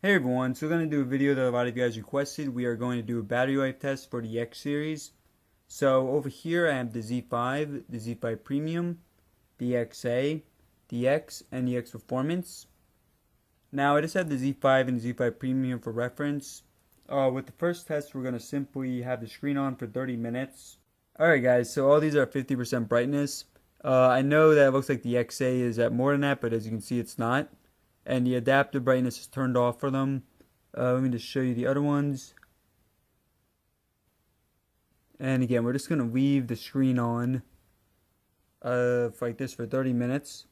Hey everyone, so we're going to do a video that a lot of you guys requested. We are going to do a battery life test for the X series. So over here I have the Z5, the Z5 Premium, the XA, the X, and the X Performance. Now I just have the Z5 and the Z5 Premium for reference. With the first test we're going to simply have the screen on for 30 minutes. Alright guys, so all these are 50% brightness. I know that it looks like the XA is at more than that, but as you can see it's not. And the adaptive brightness is turned off for them. Let me just show you the other ones. And again, we're just going to leave the screen on like this for 30 minutes.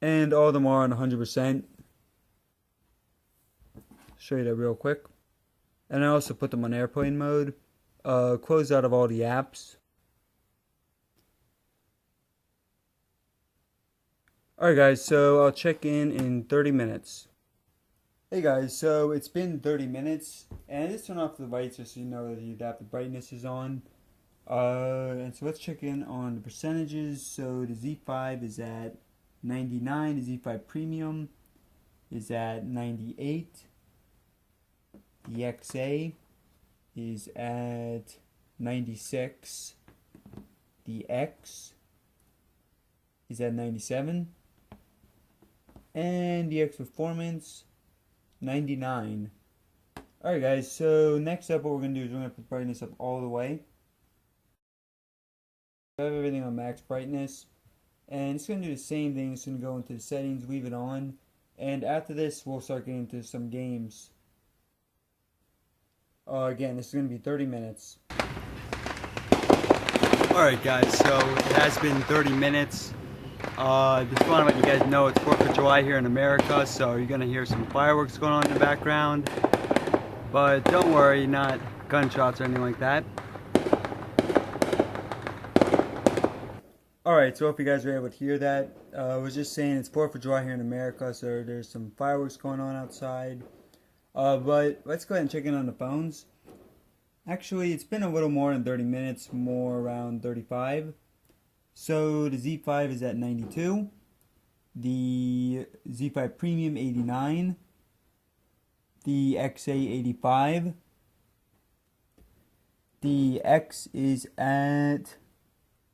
And all of them are on 100%. Show you that real quick. And I also put them on airplane mode. Close out of all the apps. Alright guys, so I'll check in 30 minutes. Hey guys, so it's been 30 minutes, and I just turn off the lights just so you know that the adaptive brightness is on. And so let's check in on the percentages. So the Z5 is at 99, the Z5 Premium is at 98, the XA is at 96, the X is at 97, and the X Performance 99. Alright guys, so next up what we're going to do is we're going to put brightness up all the way. I have everything on max brightness, and it's going to do the same thing. It's going to go into the settings, leave it on, and after this we'll start getting into some games. Again, this is going to be 30 minutes. Alright guys, so it has been 30 minutes. Just want to let you guys know it's 4th of July here in America, so you're going to hear some fireworks going on in the background. But don't worry, not gunshots or anything like that. Alright, so hope you guys were able to hear that. I was just saying it's 4th of July here in America, so there's some fireworks going on outside. But let's go ahead and check in on the phones. Actually, it's been a little more than 30 minutes, more around 35. So the Z5 is at 92, the Z5 Premium 89, the XA 85, the X is at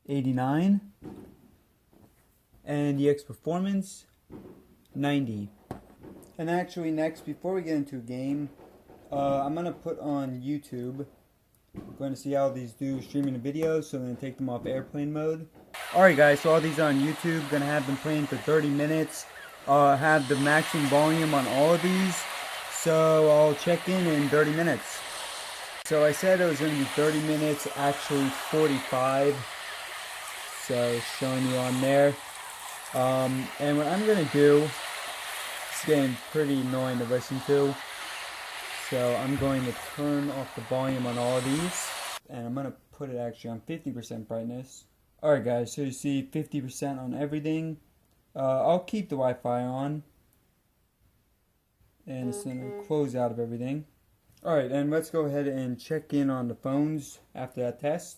89, and the X Performance 90. And actually next, before we get into a game, I'm going to put on YouTube. We're going to see how these do streaming the videos, so I'm going to take them off airplane mode. Alright guys, so all these are on YouTube. Going to have them playing for 30 minutes. Have the maximum volume on all of these. So I'll check in 30 minutes. So I said it was going to be 30 minutes, actually 45. So showing you on there. And what I'm going to do, it's getting pretty annoying to listen to. So I'm going to turn off the volume on all of these, and I'm going to put it actually on 50% brightness. Alright guys, so you see 50% on everything. I'll keep the Wi-Fi on, and it's going to close out of everything. Alright, and let's go ahead and check in on the phones after that test.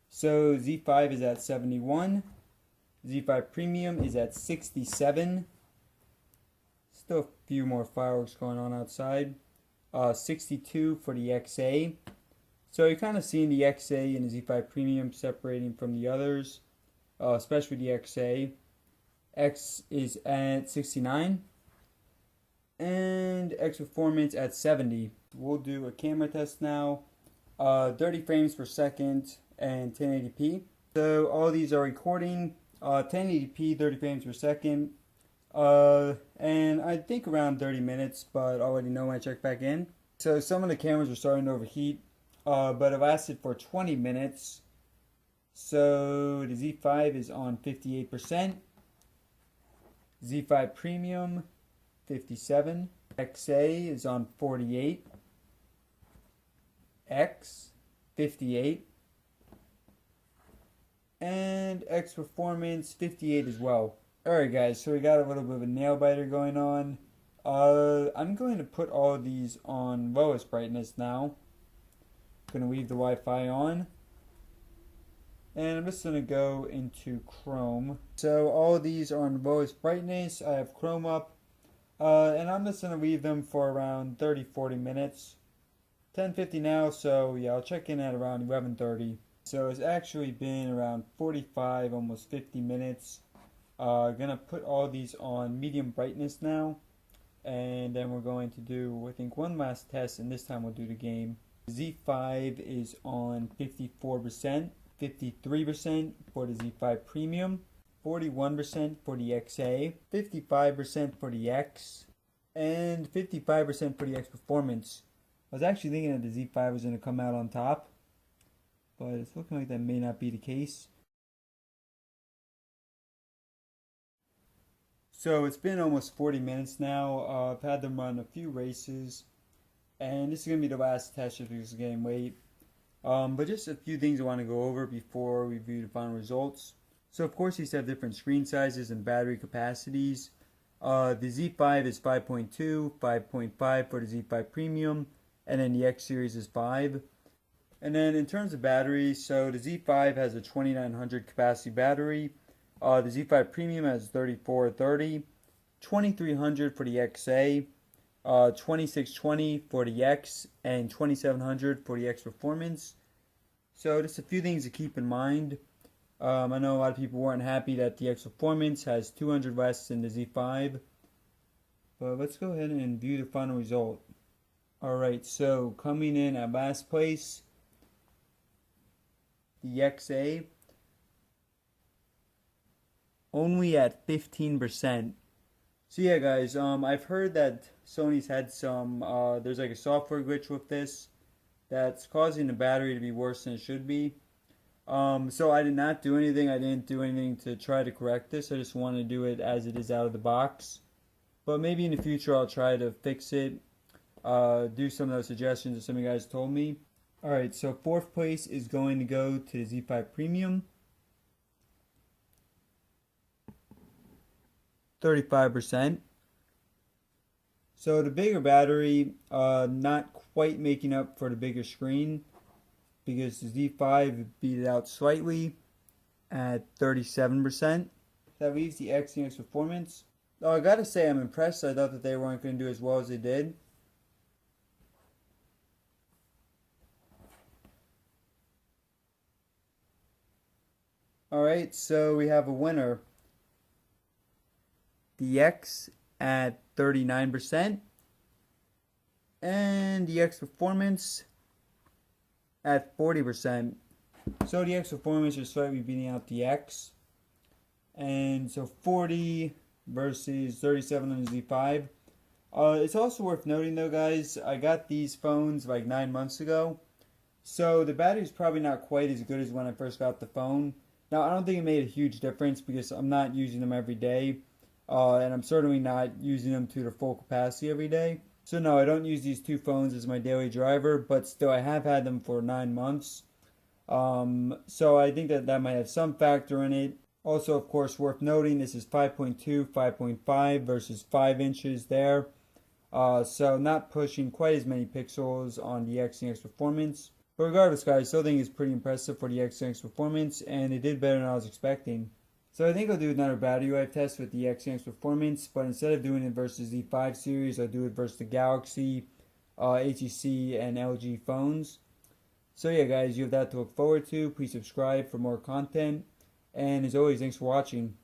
So Z5 is at 71, Z5 Premium is at 67. Still a few more fireworks going on outside. 62 for the XA. So you're kind of seeing the XA and the Z5 Premium separating from the others, especially the XA. X is at 69, and X Performance at 70. We'll do a camera test now. 30 frames per second and 1080p. So all these are recording 1080p, 30 frames per second. And I think around 30 minutes, but I'll let you know when I check back in. So some of the cameras are starting to overheat, but it lasted for 20 minutes. So the Z5 is on 58%, Z5 Premium 57, XA is on 48, X 58, and X Performance 58 as well. Alright guys, so we got a little bit of a nail biter going on. I'm going to put all of these on lowest brightness now. Going to leave the Wi-Fi on. And I'm just going to go into Chrome. So all of these are on lowest brightness. I have Chrome up. And I'm just going to leave them for around 30-40 minutes. 10:50 now, so yeah, I'll check in at around 11:30. So it's actually been around 45, almost 50 minutes. Gonna put all these on medium brightness now. And then we're going to do, I think, one last test, and this time we'll do the game. Z5 is on 54%, 53% for the Z5 Premium, 41% for the XA, 55% for the X, and 55% for the X Performance. I was actually thinking that the Z5 was going to come out on top, but it's looking like that may not be the case. So it's been almost 40 minutes now. I've had them run a few races, and this is going to be the last test just because it's getting late. But just a few things I want to go over before we review the final results. So of course these have different screen sizes and battery capacities. The Z5 is 5.2, 5.5 for the Z5 Premium, and then the X series is 5. And then in terms of batteries, so the Z5 has a 2900 capacity battery. The Z5 Premium has 3430, 2300 for the XA, 2620 for the X, and 2700 for the X Performance. So just a few things to keep in mind. I know a lot of people weren't happy that the X Performance has 200 less than the Z5. But let's go ahead and view the final result. Alright, so coming in at last place, the XA, only at 15%. So yeah guys, I've heard that Sony's had some, there's like a software glitch with this that's causing the battery to be worse than it should be. So I did not do anything. I didn't do anything to try to correct this. I just want to do it as it is out of the box. But maybe in the future I'll try to fix it. Do some of those suggestions that some of you guys told me. Alright, so fourth place is going to go to the Z5 Premium. 35%. So the bigger battery, not quite making up for the bigger screen, because the Z5 beat it out slightly at 37%. That leaves the X and X Performance. Oh, I gotta say I'm impressed. I thought that they weren't going to do as well as they did. Alright, so we have a winner. The X at 39%. And the X Performance at 40%. So the X Performance is slightly beating out the X. And so 40 versus 37 on the Z5. It's also worth noting though guys, I got these phones like 9 months ago. So the battery's probably not quite as good as when I first got the phone. Now I don't think it made a huge difference because I'm not using them every day. And I'm certainly not using them to their full capacity every day. So no, I don't use these two phones as my daily driver, but still I have had them for 9 months. So I think that might have some factor in it. Also, of course, worth noting, this is 5.2, 5.5 versus 5 inches there. So not pushing quite as many pixels on the X and X Performance. But regardless, guys, I still think it's pretty impressive for the X and X Performance, and it did better than I was expecting. So I think I'll do another battery life test with the X and X Performance, but instead of doing it versus the 5 series, I'll do it versus the Galaxy, HTC, and LG phones. So yeah, guys, you have that to look forward to. Please subscribe for more content. And as always, thanks for watching.